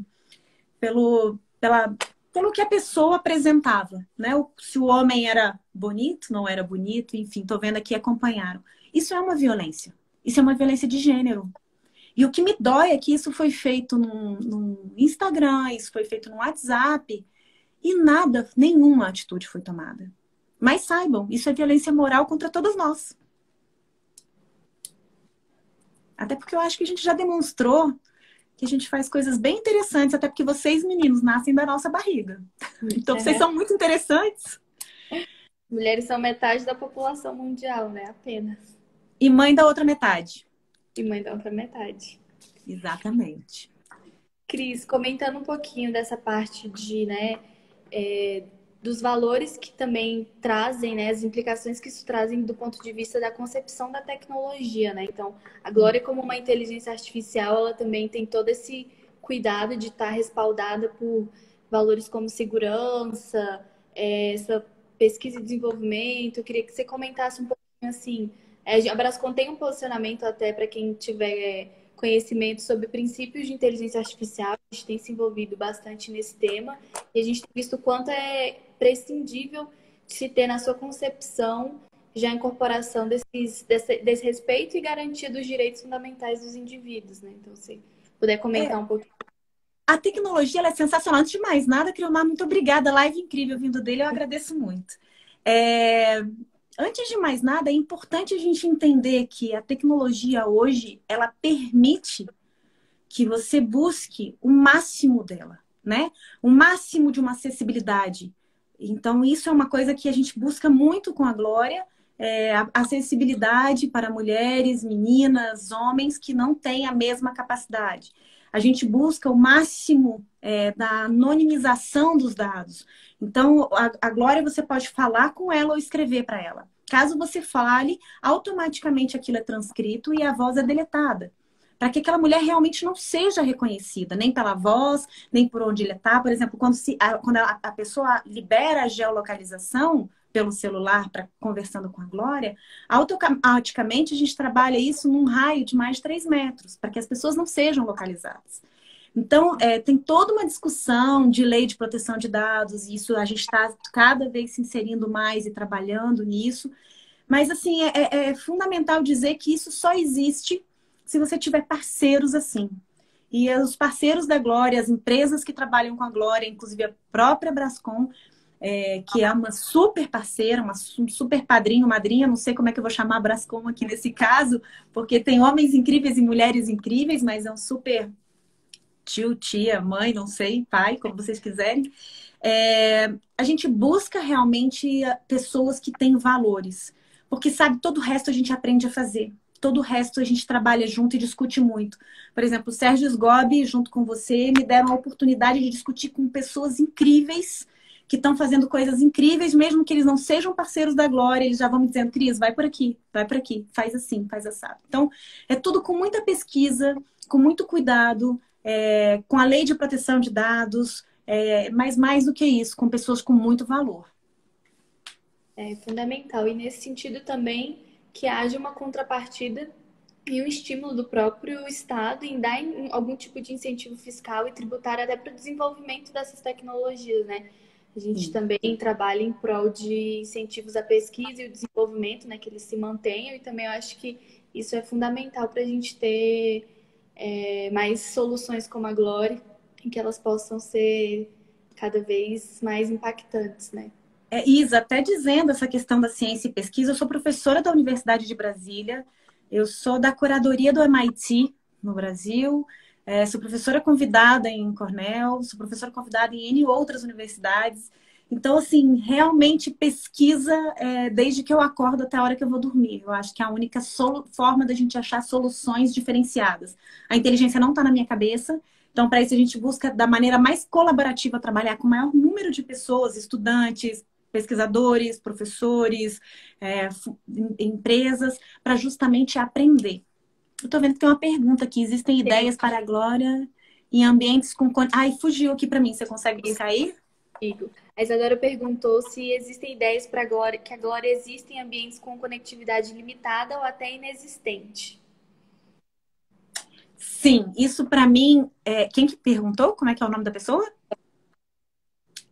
que a pessoa apresentava, né? Se o homem era bonito, não era bonito, enfim, tô vendo aqui, acompanharam. Isso é uma violência. Isso é uma violência de gênero. E o que me dói é que isso foi feito no Instagram, isso foi feito no WhatsApp, e nenhuma atitude foi tomada. Mas saibam, isso é violência moral contra todas nós. Até porque eu acho que a gente já demonstrou que a gente faz coisas bem interessantes, até porque vocês, meninos, nascem da nossa barriga. Então, vocês são muito interessantes. Mulheres são metade da população mundial, né? Apenas. E mãe da outra metade. E mãe da outra metade. Exatamente. Cris, comentando um pouquinho dessa parte de, né, dos valores que também trazem, né, as implicações que isso trazem do ponto de vista da concepção da tecnologia, né? Então, a Glória, como uma inteligência artificial, ela também tem todo esse cuidado de estar respaldada por valores como segurança, essa pesquisa e desenvolvimento. Eu queria que você comentasse um pouquinho assim. A Brascom tem um posicionamento até para quem tiver conhecimento sobre princípios de inteligência artificial. A gente tem se envolvido bastante nesse tema e a gente tem visto o quanto é prescindível de se ter na sua concepção já a incorporação desse respeito e garantia dos direitos fundamentais dos indivíduos, né? Então, se puder comentar um pouquinho. A tecnologia ela é sensacional. Antes de mais nada, Criomar, muito obrigada. Live incrível vindo dele, eu agradeço muito. Antes de mais nada, é importante a gente entender que a tecnologia hoje, ela permite que você busque o máximo dela, né? O máximo de uma acessibilidade. Então, isso é uma coisa que a gente busca muito com a Glória, a acessibilidade para mulheres, meninas, homens que não têm a mesma capacidade. A gente busca o máximo da anonimização dos dados. Então, a Glória, você pode falar com ela ou escrever para ela. Caso você fale, automaticamente aquilo é transcrito e a voz é deletada. Para que aquela mulher realmente não seja reconhecida, nem pela voz, nem por onde ele está. Por exemplo, quando a pessoa libera a geolocalização pelo celular para conversando com a Glória, automaticamente a gente trabalha isso num raio de mais de 3 metros, para que as pessoas não sejam localizadas. Então, tem toda uma discussão de lei de proteção de dados, e isso a gente está cada vez se inserindo mais e trabalhando nisso. Mas, assim, é fundamental dizer que isso só existe se você tiver parceiros assim. E os parceiros da Glória, as empresas que trabalham com a Glória, inclusive a própria Brascom, que é uma super parceira, um super padrinho, madrinha, não sei como é que eu vou chamar a Brascom aqui nesse caso, porque tem homens incríveis e mulheres incríveis, mas é um super tio, tia, mãe, não sei, pai, como vocês quiserem. A gente busca realmente pessoas que têm valores, porque sabe, todo o resto a gente aprende a fazer. Todo o resto a gente trabalha junto e discute muito. Por exemplo, o Sérgio Sgobi, junto com você, me deram a oportunidade de discutir com pessoas incríveis, que estão fazendo coisas incríveis, mesmo que eles não sejam parceiros da Glória, eles já vão me dizendo, Cris, vai por aqui, faz assim, faz assado. Então, é tudo com muita pesquisa, com muito cuidado, com a lei de proteção de dados, mas mais do que isso, com pessoas com muito valor. É fundamental. E nesse sentido também que haja uma contrapartida e um estímulo do próprio Estado em dar algum tipo de incentivo fiscal e tributário até para o desenvolvimento dessas tecnologias, né? A gente também trabalha em prol de incentivos à pesquisa e o desenvolvimento, né? Que eles se mantenham, e também eu acho que isso é fundamental para a gente ter mais soluções como a Glória, em que elas possam ser cada vez mais impactantes, né? Isa, até dizendo essa questão da ciência e pesquisa, eu sou professora da Universidade de Brasília, eu sou da curadoria do MIT no Brasil, sou professora convidada em Cornell, sou professora convidada em N outras universidades. Então, assim, realmente pesquisa desde que eu acordo até a hora que eu vou dormir. Eu acho que é a única forma da gente achar soluções diferenciadas. A inteligência não está na minha cabeça, então, para isso, a gente busca, da maneira mais colaborativa, trabalhar com o maior número de pessoas, estudantes, pesquisadores, professores, empresas, para justamente aprender. Eu estou vendo que tem uma pergunta aqui. Existem ideias para a Glória em ambientes com... Ai, fugiu aqui para mim. Você consegue buscar aí? A Isadora perguntou se existem ideias para que a Glória exista em ambientes com conectividade limitada ou até inexistente. Sim, isso para mim... Quem que perguntou? Como é que é o nome da pessoa?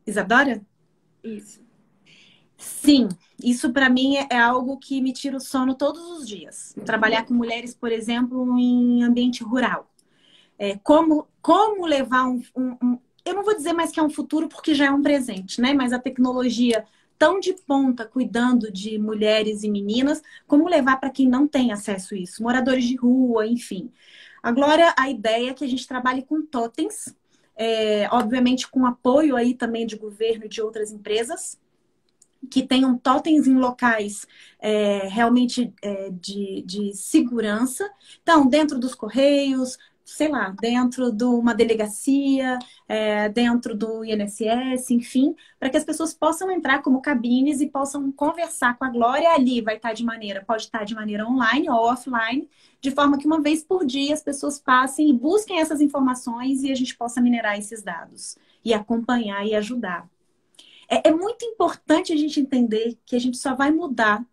Isadora? Isso. Sim, isso para mim é algo que me tira o sono todos os dias. Trabalhar com mulheres, por exemplo, em ambiente rural. Como levar eu não vou dizer mais que é um futuro porque já é um presente, né? Mas a tecnologia tão de ponta cuidando de mulheres e meninas, como levar para quem não tem acesso a isso? Moradores de rua, enfim. Agora, a ideia é que a gente trabalhe com totens, obviamente com apoio aí também de governo e de outras empresas, que tenham totens em locais realmente de segurança. Então, dentro dos correios, sei lá, dentro de uma delegacia, dentro do INSS, enfim, para que as pessoas possam entrar como cabines e possam conversar com a Glória ali. Pode estar de maneira online ou offline, de forma que uma vez por dia as pessoas passem e busquem essas informações e a gente possa minerar esses dados e acompanhar e ajudar. É muito importante a gente entender que a gente só vai mudar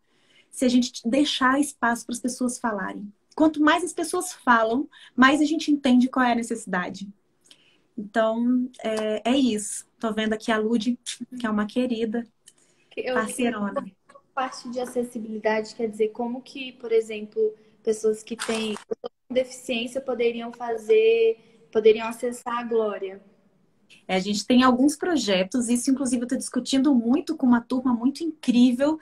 se a gente deixar espaço para as pessoas falarem. Quanto mais as pessoas falam, mais a gente entende qual é a necessidade. Então, é isso. Tô vendo aqui a Lud, que é uma querida, parceirona. Parte de acessibilidade quer dizer como que, por exemplo, pessoas que têm deficiência poderiam acessar a Glória. A gente tem alguns projetos, isso inclusive eu estou discutindo muito com uma turma muito incrível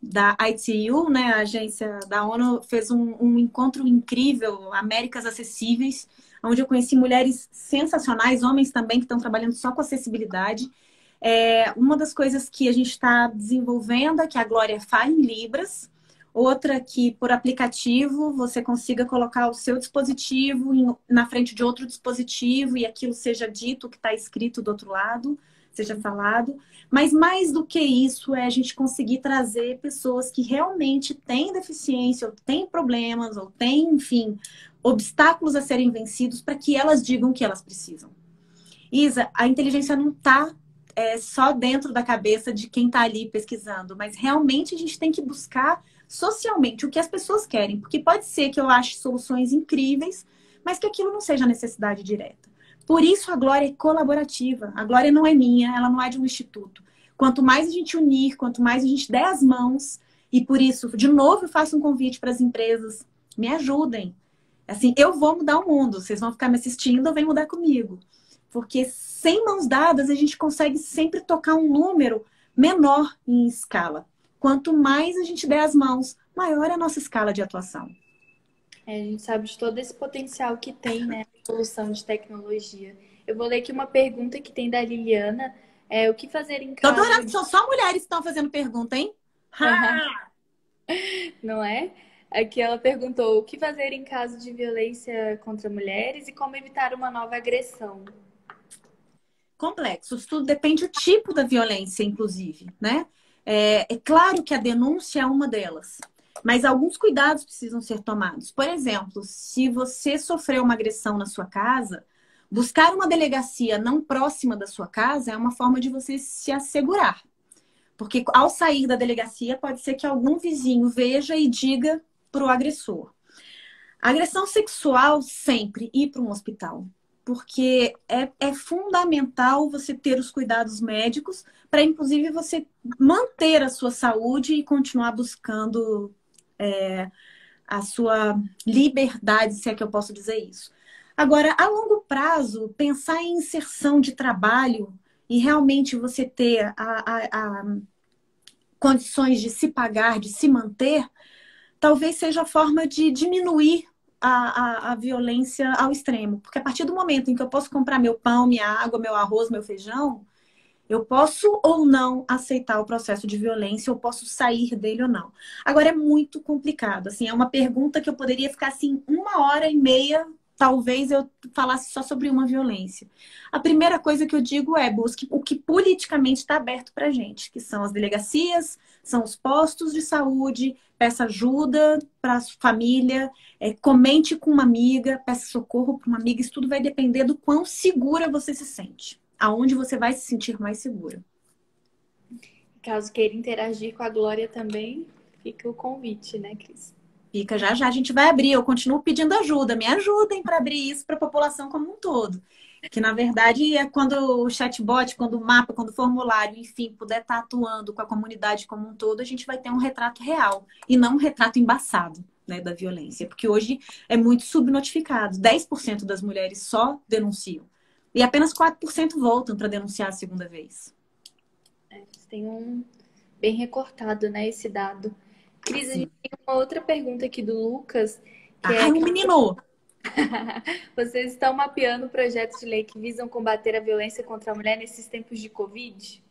da ITU, né? A agência da ONU fez um encontro incrível, Américas Acessíveis, onde eu conheci mulheres sensacionais, homens também que estão trabalhando só com acessibilidade. Uma das coisas que a gente está desenvolvendo é que a Glória fale em Libras. Outra que, por aplicativo, você consiga colocar o seu dispositivo na frente de outro dispositivo e aquilo seja dito o que está escrito do outro lado, seja falado. Mas mais do que isso, é a gente conseguir trazer pessoas que realmente têm deficiência, ou têm problemas, ou têm, enfim, obstáculos a serem vencidos para que elas digam o que elas precisam. Isa, a inteligência não está só dentro da cabeça de quem está ali pesquisando, mas realmente a gente tem que buscar socialmente o que as pessoas querem, porque pode ser que eu ache soluções incríveis, mas que aquilo não seja necessidade direta. Por isso a Glória é colaborativa. A Glória não é minha, ela não é de um instituto. Quanto mais a gente unir, quanto mais a gente der as mãos, e por isso, de novo, eu faço um convite para as empresas, me ajudem. Assim, eu vou mudar o mundo, vocês vão ficar me assistindo ou vem mudar comigo. Porque sem mãos dadas, a gente consegue sempre tocar um número menor em escala. Quanto mais a gente der as mãos, maior é a nossa escala de atuação. A gente sabe de todo esse potencial que tem, né, a evolução de tecnologia. Eu vou ler aqui uma pergunta que tem da Liliana. O que fazer em caso... Tô adorando, são só mulheres que estão fazendo pergunta, hein? Não é? Aqui ela perguntou o que fazer em caso de violência contra mulheres e como evitar uma nova agressão. Complexo. Isso tudo depende do tipo da violência, inclusive, né? É claro que a denúncia é uma delas, mas alguns cuidados precisam ser tomados. Por exemplo, se você sofreu uma agressão na sua casa, buscar uma delegacia não próxima da sua casa é uma forma de você se assegurar. Porque ao sair da delegacia, pode ser que algum vizinho veja e diga para o agressor. Agressão sexual, sempre ir para um hospital. Porque é fundamental você ter os cuidados médicos para, inclusive, você manter a sua saúde e continuar buscando a sua liberdade, se é que eu posso dizer isso. Agora, a longo prazo, pensar em inserção de trabalho e realmente você ter condições de se pagar, de se manter, talvez seja a forma de diminuir a violência ao extremo. Porque a partir do momento em que eu posso comprar meu pão, minha água, meu arroz, meu feijão, eu posso ou não aceitar o processo de violência, eu posso sair dele ou não. Agora é muito complicado. Assim, é uma pergunta que eu poderia ficar assim 1h30, talvez eu falasse só sobre uma violência. A primeira coisa que eu digo é busque o que politicamente está aberto para gente, que são as delegacias, são os postos de saúde, peça ajuda para a família, comente com uma amiga, peça socorro para uma amiga. Isso tudo vai depender do quão segura você se sente. Aonde você vai se sentir mais segura. Caso queira interagir com a Glória também, fica o convite, né, Cris? Fica já já, a gente vai abrir. Eu continuo pedindo ajuda. Me ajudem para abrir isso para a população como um todo. Que, na verdade, é quando o chatbot, quando o mapa, quando o formulário, enfim, puder estar atuando com a comunidade como um todo, a gente vai ter um retrato real e não um retrato embaçado, né, da violência. Porque hoje é muito subnotificado. 10% das mulheres só denunciam. E apenas 4% voltam para denunciar a segunda vez. Tem bem recortado, né, esse dado. Cris, a gente tem uma outra pergunta aqui do Lucas. Um menino! Vocês estão mapeando projetos de lei que visam combater a violência contra a mulher nesses tempos de Covid?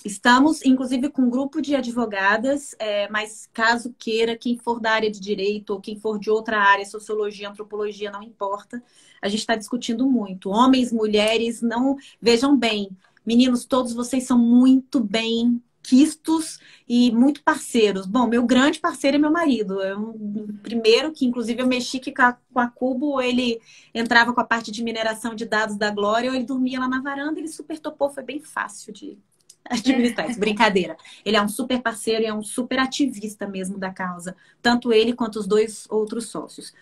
Estamos, inclusive, com um grupo de advogadas, mas caso queira, quem for da área de direito ou quem for de outra área, sociologia, antropologia, não importa, a gente está discutindo muito. Homens, mulheres, não. Vejam bem, meninos, todos vocês são muito bem quistos e muito parceiros. Bom, meu grande parceiro é meu marido. É um primeiro que, inclusive, eu mexi que com a Cubo, ele entrava com a parte de mineração de dados da Glória, ou ele dormia lá na varanda, ele super topou, foi bem fácil de administrar isso. Brincadeira. Ele é um super parceiro e é um super ativista mesmo da causa, tanto ele quanto os dois outros sócios.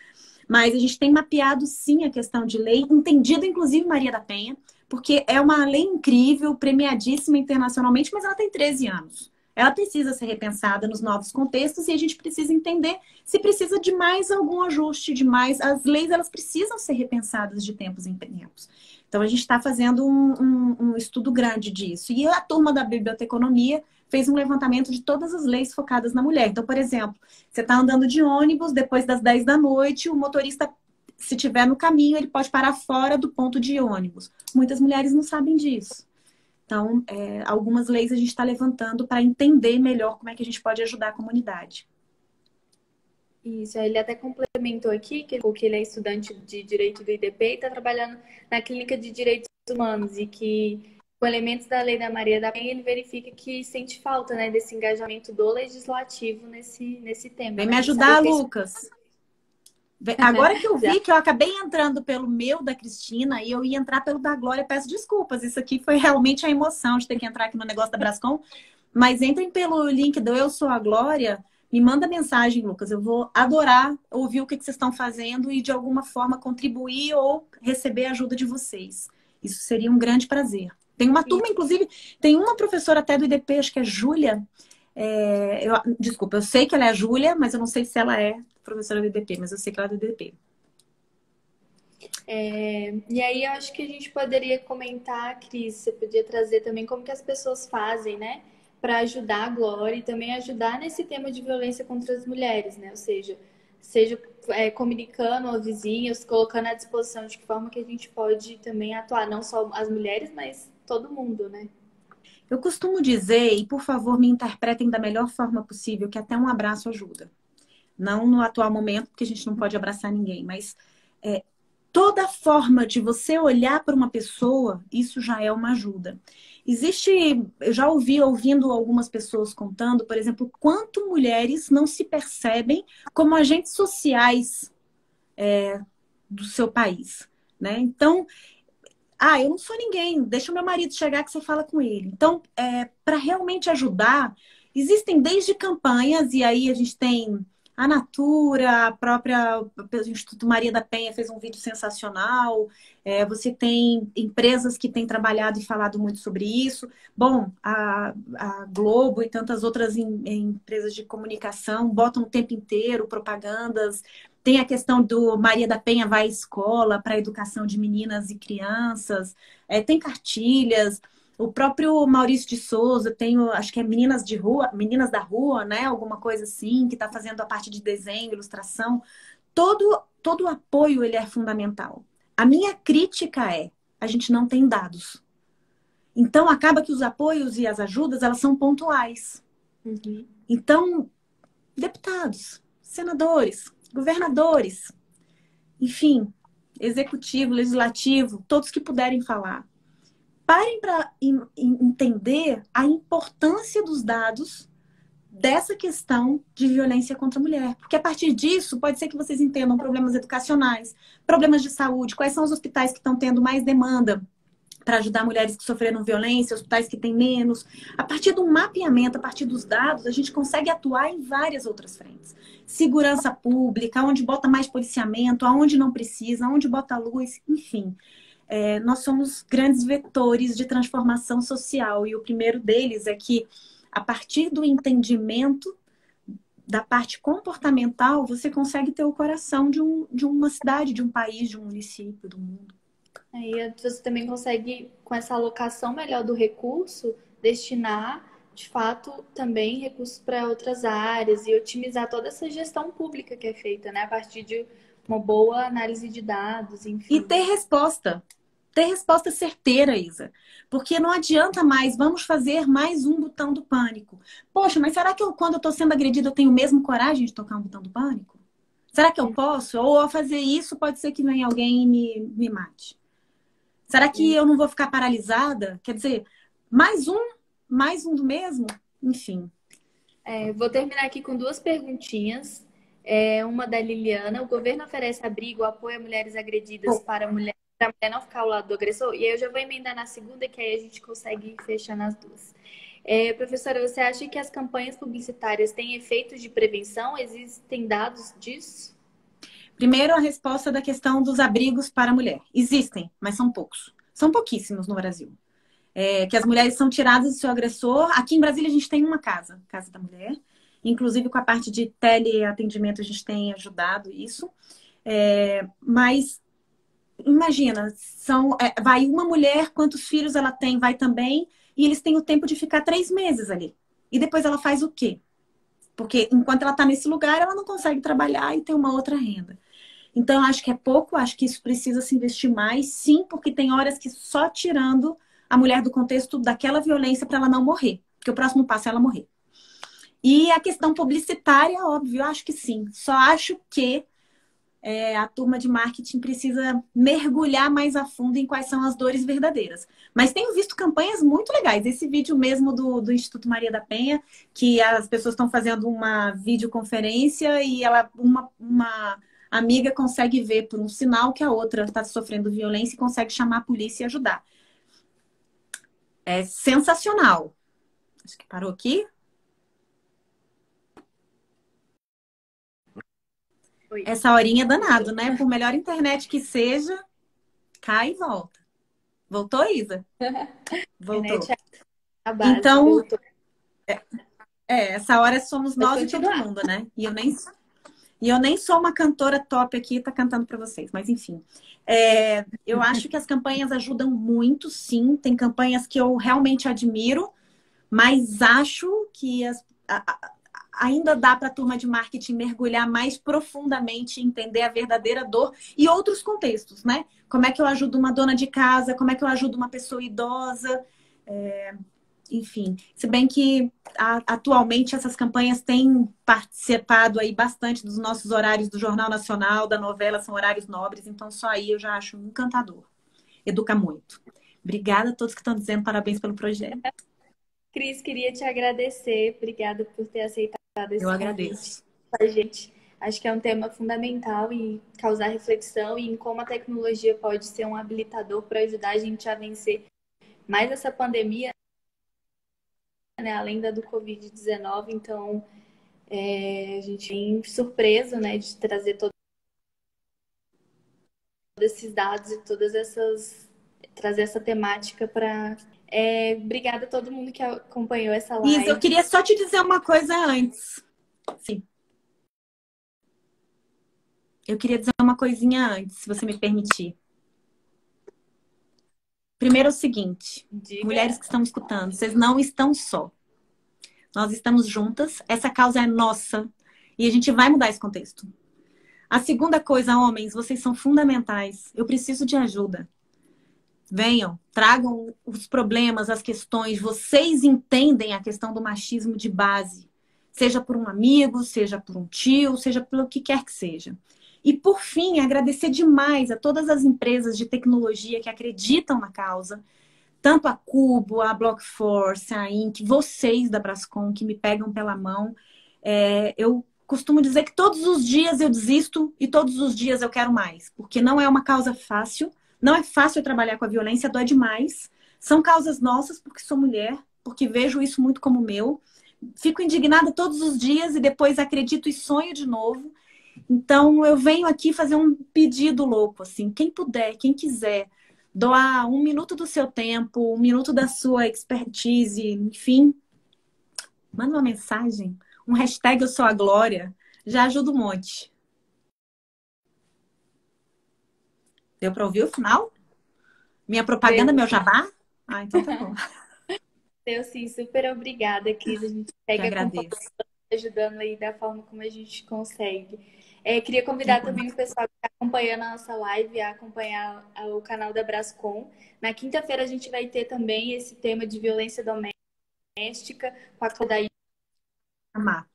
Mas a gente tem mapeado sim a questão de lei, entendido inclusive Maria da Penha, porque é uma lei incrível, premiadíssima internacionalmente, mas ela tem 13 anos. Ela precisa ser repensada nos novos contextos e a gente precisa entender se precisa de mais algum ajuste, de mais. As leis elas precisam ser repensadas de tempos em tempos. Então a gente está fazendo um estudo grande disso. E a turma da biblioteconomia fez um levantamento de todas as leis focadas na mulher. Então, por exemplo, você está andando de ônibus, depois das 10 da noite, o motorista, se estiver no caminho, ele pode parar fora do ponto de ônibus. Muitas mulheres não sabem disso. Então, algumas leis a gente está levantando para entender melhor como é que a gente pode ajudar a comunidade. Isso, ele até complementou aqui que ele é estudante de Direito do IDP e está trabalhando na Clínica de Direitos Humanos e que, com elementos da Lei da Maria da Penha, ele verifica que sente falta, né, desse engajamento do legislativo nesse tema. Vem Né? me ajudar, Lucas. Agora que eu vi que eu acabei entrando pelo meu da Cristina e eu ia entrar pelo da Glória, peço desculpas. Isso aqui foi realmente a emoção de ter que entrar aqui no negócio da Brascom. Mas entrem pelo link do Eu Sou a Glória, me manda mensagem, Lucas. Eu vou adorar ouvir o que vocês estão fazendo e de alguma forma contribuir ou receber a ajuda de vocês. Isso seria um grande prazer. Tem uma turma, inclusive, tem uma professora até do IDP, acho que é Júlia. Desculpa, eu sei que ela é a Júlia, mas eu não sei se ela é professora do IDP, mas eu sei que ela é do IDP. E aí eu acho que a gente poderia comentar, Cris, você podia trazer também como que as pessoas fazem, né, para ajudar a Glória e também ajudar nesse tema de violência contra as mulheres, né? Ou seja comunicando aos vizinhos, colocando à disposição de que forma que a gente pode também atuar, não só as mulheres, mas todo mundo, né? Eu costumo dizer, e por favor me interpretem da melhor forma possível, que até um abraço ajuda. Não no atual momento, porque a gente não pode abraçar ninguém, mas toda forma de você olhar para uma pessoa, isso já é uma ajuda. Eu já ouvindo algumas pessoas contando, por exemplo, quanto mulheres não se percebem como agentes sociais do seu país, né? Então, eu não sou ninguém, deixa o meu marido chegar que você fala com ele. Então, para realmente ajudar, existem desde campanhas, e aí a gente tem a Natura, o Instituto Maria da Penha fez um vídeo sensacional. Você tem empresas que têm trabalhado e falado muito sobre isso. Bom, a Globo e tantas outras empresas de comunicação botam o tempo inteiro propagandas. Tem a questão do Maria da Penha vai à escola para a educação de meninas e crianças. Tem cartilhas. O próprio Maurício de Souza tem, acho que é Meninas da Rua, né? Alguma coisa assim, que está fazendo a parte de desenho, ilustração. Todo o apoio ele é fundamental. A minha crítica a gente não tem dados. Então, acaba que os apoios e as ajudas, elas são pontuais. Uhum. Então, deputados, senadores, governadores, enfim, executivo, legislativo, todos que puderem falar. Parem para entender a importância dos dados dessa questão de violência contra a mulher. Porque a partir disso, pode ser que vocês entendam problemas educacionais, problemas de saúde, quais são os hospitais que estão tendo mais demanda para ajudar mulheres que sofreram violência, hospitais que têm menos. A partir do mapeamento, a partir dos dados, a gente consegue atuar em várias outras frentes. Segurança pública, onde bota mais policiamento, aonde não precisa, onde bota luz, enfim. Nós somos grandes vetores de transformação social e o primeiro deles é que, a partir do entendimento da parte comportamental, você consegue ter o coração de uma cidade, de um país, de um município, do mundo. Aí você também consegue, com essa alocação melhor do recurso, destinar, de fato, também recursos para outras áreas e otimizar toda essa gestão pública que é feita, né? A partir de uma boa análise de dados, enfim. E ter resposta. ter resposta certeira, Isa. Porque não adianta mais, vamos fazer mais um botão do pânico. Poxa, mas será que quando eu estou sendo agredida, eu tenho mesmo coragem de tocar um botão do pânico? Será que eu posso? Ou ao fazer isso, pode ser que venha alguém e me mate. Será que eu não vou ficar paralisada? Quer dizer, mais um do mesmo? Enfim. Vou terminar aqui com duas perguntinhas. Uma da Liliana. O governo oferece abrigo, apoio a mulheres agredidas para a mulher não ficar ao lado do agressor? E aí eu já vou emendar na segunda, que aí a gente consegue fechar nas duas. Professora, você acha que as campanhas publicitárias têm efeitos de prevenção? Existem dados disso? Primeiro, a resposta da questão dos abrigos para a mulher. Existem, mas são poucos. São pouquíssimos no Brasil. Que as mulheres são tiradas do seu agressor. Aqui em Brasília a gente tem uma casa, Casa da Mulher. Inclusive com a parte de teleatendimento a gente tem ajudado isso. Mas imagina, vai uma mulher, quantos filhos ela tem, vai também, e eles têm o tempo de ficar 3 meses ali. E depois ela faz o quê? Porque enquanto ela está nesse lugar, ela não consegue trabalhar e ter uma outra renda. Então, acho que é pouco, acho que isso precisa se investir mais, sim, porque tem horas que só tirando a mulher do contexto daquela violência para ela não morrer. Porque o próximo passo é ela morrer. E a questão publicitária, óbvio, eu acho que sim. Só acho que a turma de marketing precisa mergulhar mais a fundo em quais são as dores verdadeiras. Mas tenho visto campanhas muito legais. Esse vídeo mesmo do Instituto Maria da Penha, que as pessoas estão fazendo uma videoconferência e uma amiga consegue ver por um sinal que a outra está sofrendo violência e consegue chamar a polícia e ajudar. É sensacional. Acho que parou aqui. Essa horinha é danado, né? Por melhor internet que seja, cai e volta. Voltou, Isa? Voltou. A base, então, voltou. Essa hora somos nós e todo mundo, né? E eu nem sou uma cantora top aqui, tá cantando para vocês, mas enfim. Eu acho que as campanhas ajudam muito, sim. Tem campanhas que eu realmente admiro, mas acho que ainda dá para a turma de marketing mergulhar mais profundamente, entender a verdadeira dor e outros contextos, né? Como é que eu ajudo uma dona de casa, como é que eu ajudo uma pessoa idosa, enfim. Se bem que atualmente essas campanhas têm participado aí bastante dos nossos horários do Jornal Nacional, da novela, são horários nobres, então só aí eu já acho encantador. Educa muito. Obrigada a todos que estão dizendo parabéns pelo projeto. Cris, queria te agradecer. Obrigada por ter aceitado esse convite com a gente. Acho que é um tema fundamental e causar reflexão e em como a tecnologia pode ser um habilitador para ajudar a gente a vencer mais essa pandemia, né, além da do Covid-19. Então, a gente vem surpreso, né, de trazer todos esses dados e trazer essa temática para... obrigada a todo mundo que acompanhou essa live. Isa, eu queria só te dizer uma coisa antes. Sim. Eu queria dizer uma coisinha antes, se você me permitir. Primeiro é o seguinte, mulheres que estão escutando, vocês não estão só. Nós estamos juntas, essa causa é nossa e a gente vai mudar esse contexto. A segunda coisa, homens, vocês são fundamentais. Eu preciso de ajuda. Venham, tragam os problemas, as questões. Vocês entendem a questão do machismo de base. Seja por um amigo, seja por um tio, seja pelo que quer que seja. E, por fim, agradecer demais a todas as empresas de tecnologia que acreditam na causa. Tanto a Cubo, a Blockforce, a Inc., vocês da Brascom, que me pegam pela mão. Eu costumo dizer que todos os dias eu desisto e todos os dias eu quero mais. Porque não é uma causa fácil. Não é fácil trabalhar com a violência, dói demais. São causas nossas, porque sou mulher, porque vejo isso muito como meu. Fico indignada todos os dias e depois acredito e sonho de novo. Então, eu venho aqui fazer um pedido louco, assim. Quem puder, quem quiser, doar 1 minuto do seu tempo, 1 minuto da sua expertise, enfim, manda uma mensagem, um hashtag Eu Sou a Glória, já ajuda um monte. Deu para ouvir o final? Minha propaganda, meu jabá? Então tá bom. Eu sim, super obrigada, Cris. A gente segue agradeço. ajudando aí da forma como a gente consegue. Queria convidar também o pessoal que está acompanhando a nossa live a acompanhar o canal da Brascom. Na quinta-feira a gente vai ter também esse tema de violência doméstica com a Cláudia Amar.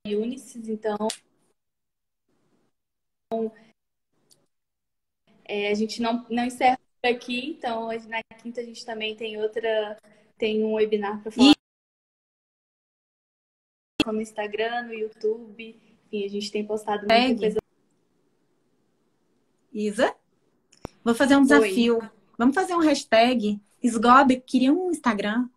Unisses. Então, a gente não encerra por aqui. Então, na quinta a gente também tem um webinar para falar no Instagram, no YouTube. Enfim, a gente tem postado muita coisa. Isa, vou fazer um Oi. desafio. Vamos fazer um hashtag. Sgob queria um Instagram.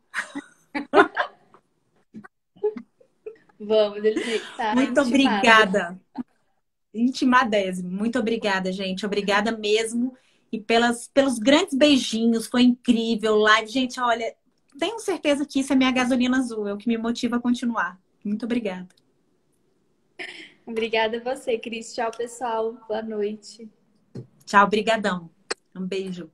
Vamos, ele está Muito intimado. obrigada. Intimadésimo. Muito obrigada, gente. Obrigada mesmo. E pelos grandes beijinhos. Foi incrível. Live, gente, olha, tenho certeza que isso é minha gasolina azul. É o que me motiva a continuar. Muito obrigada. Obrigada a você, Cris. Tchau, pessoal. Boa noite. Tchau, brigadão. Um beijo.